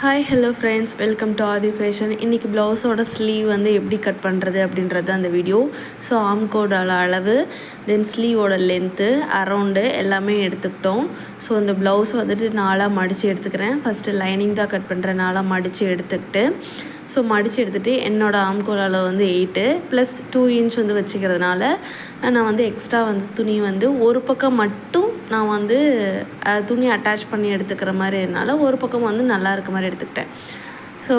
Hi hello friends, welcome to Aadhi fashion. இன்றைக்கி ப்ளவுஸோட sleeve வந்து எப்படி கட் பண்ணுறது அப்படின்றது அந்த வீடியோ. ஸோ ஆம்கோட அளவு, தென் ஸ்லீவோட லென்த்து, அரவுண்டு எல்லாமே எடுத்துக்கிட்டோம். ஸோ இந்த ப்ளவுஸ் வந்துட்டு நாளாக மடித்து எடுத்துக்கிறேன். ஃபஸ்ட்டு லைனிங் தான் கட் பண்ணுறேன், நாளாக மடித்து எடுத்துக்கிட்டு ஸோ மடித்து எடுத்துகிட்டு என்னோடய ஆம்கோல் அளவு வந்து 8 + 2 இன்ச் வந்து வச்சுக்கிறதுனால நான் வந்து எக்ஸ்ட்ரா வந்து துணி வந்து ஒரு பக்கம் மட்டும் நான் வந்து துணி அட்டாச் பண்ணி எடுத்துக்கிற மாதிரி இதனால ஒரு பக்கம் வந்து நல்லா இருக்க மாதிரி எடுத்துக்கிட்டேன். ஸோ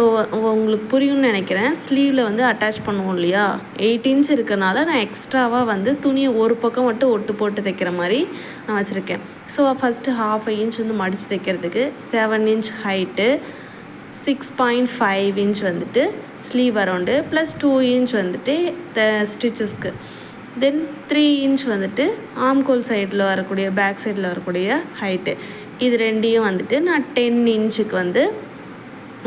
உங்களுக்கு புரியும்னு நினைக்கிறேன். ஸ்லீவில் வந்து அட்டாச் பண்ணுவோம் இல்லையா, 8 இன்ச் இருக்கனால நான் எக்ஸ்ட்ராவாக வந்து துணியை ஒரு பக்கம் மட்டும் ஒட்டு போட்டு தைக்கிற மாதிரி நான் வச்சுருக்கேன். ஸோ ஃபஸ்ட்டு 1/2 இன்ச் வந்து மடித்து தைக்கிறதுக்கு 7 இன்ச் ஹைட்டு, 6.5 இன்ச் வந்துட்டு ஸ்லீவ் அரவுண்டு + 2 இன்ச் வந்துட்டு ஸ்டிச்சஸ்க்கு, தென் 3 இன்ச் வந்துட்டு ஆம்கோல் சைடில் வரக்கூடிய பேக் சைடில் வரக்கூடிய ஹைட்டு. இது ரெண்டையும் வந்துட்டு நான் 10 இன்ச்சுக்கு வந்து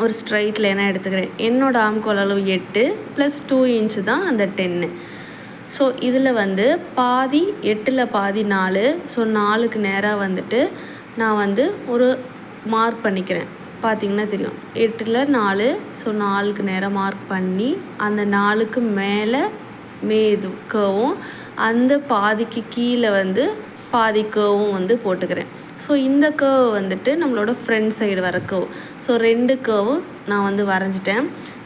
ஒரு ஸ்ட்ரைட் லைனாக எடுத்துக்கிறேன். என்னோடய ஆம்கோல் அளவு 8 + 2 இன்ச்சு தான் அந்த 10. ஸோ இதில் வந்து பாதி 8ல் பாதி 4. ஸோ 4க்கு நேராக வந்துட்டு நான் வந்து ஒரு மார்க் பண்ணிக்கிறேன். பார்த்திங்கன்னா தெரியும், 8ல் 4. ஸோ 4க்கு நேராக மார்க் பண்ணி அந்த 4க்கு மேலே கர்வும், அந்த பாதிக்கு கீழே வந்து பாதி கர்வும் வந்து போட்டுக்கிறேன். ஸோ இந்த கர்வ் வந்துட்டு நம்மளோட ஃப்ரண்ட் சைடு வர கர்வ். ஸோ 2 கர்வும் நான் வந்து வரைஞ்சிட்டேன்.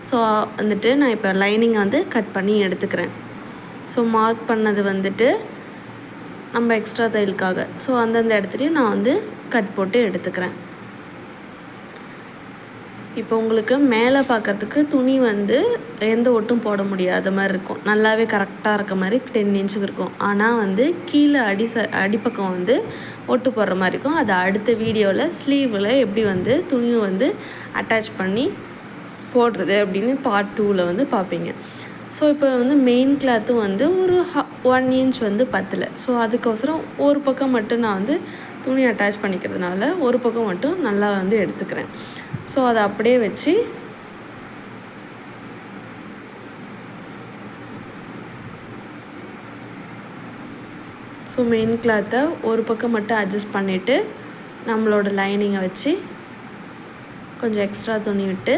ஸோ வந்துட்டு நான் இப்போ லைனிங்கை வந்து கட் பண்ணி எடுத்துக்கிறேன். ஸோ மார்க் பண்ணது வந்துட்டு நம்ம எக்ஸ்ட்ரா தையலுக்காக. ஸோ அந்தந்த இடத்துலையும் நான் வந்து கட் போட்டு எடுத்துக்கிறேன். இப்போ உங்களுக்கு மேலே பார்க்குறதுக்கு துணி வந்து எந்த ஒட்டும் போட முடியாத மாதிரி இருக்கும், நல்லாவே கரெக்டாக இருக்க மாதிரி 10 இன்ச்சுக்கு இருக்கும். ஆனால் வந்து கீழே அடிப்பக்கம் வந்து ஒட்டு போடுற மாதிரி இருக்கும். அது அடுத்த வீடியோவில் ஸ்லீவில் எப்படி வந்து துணியை வந்து அட்டாச் பண்ணி போடுறது அப்படின்னு பார்ட் 2ல் வந்து பார்ப்பீங்க. ஸோ இப்போ வந்து மெயின் கிளாத்தும் வந்து ஒரு 1 இன்ச் வந்து பத்தலை. ஸோ அதுக்கோசரம் ஒரு பக்கம் மட்டும் நான் வந்து துணி அட்டாச் பண்ணிக்கிறதுனால ஒரு பக்கம் மட்டும் நல்லா வந்து எடுத்துக்கிறேன். ஸோ அதை அப்படியே வச்சு மெயின் கிளாத்தை ஒரு பக்கம் மட்டும் அட்ஜஸ்ட் பண்ணிவிட்டு நம்மளோட லைனிங்கை வச்சு கொஞ்சம் எக்ஸ்ட்ரா துணி விட்டு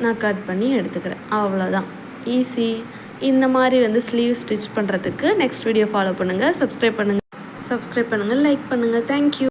நான் கட் பண்ணி எடுத்துக்கிறேன். அவ்வளோதான், ஈஸி. இந்த மாதிரி வந்து ஸ்லீவ் ஸ்டிச் பண்ணுறதுக்கு நெக்ஸ்ட் வீடியோ ஃபாலோ பண்ணுங்கள், சப்ஸ்கிரைப் பண்ணுங்கள், லைக் பண்ணுங்கள். தேங்க்யூ.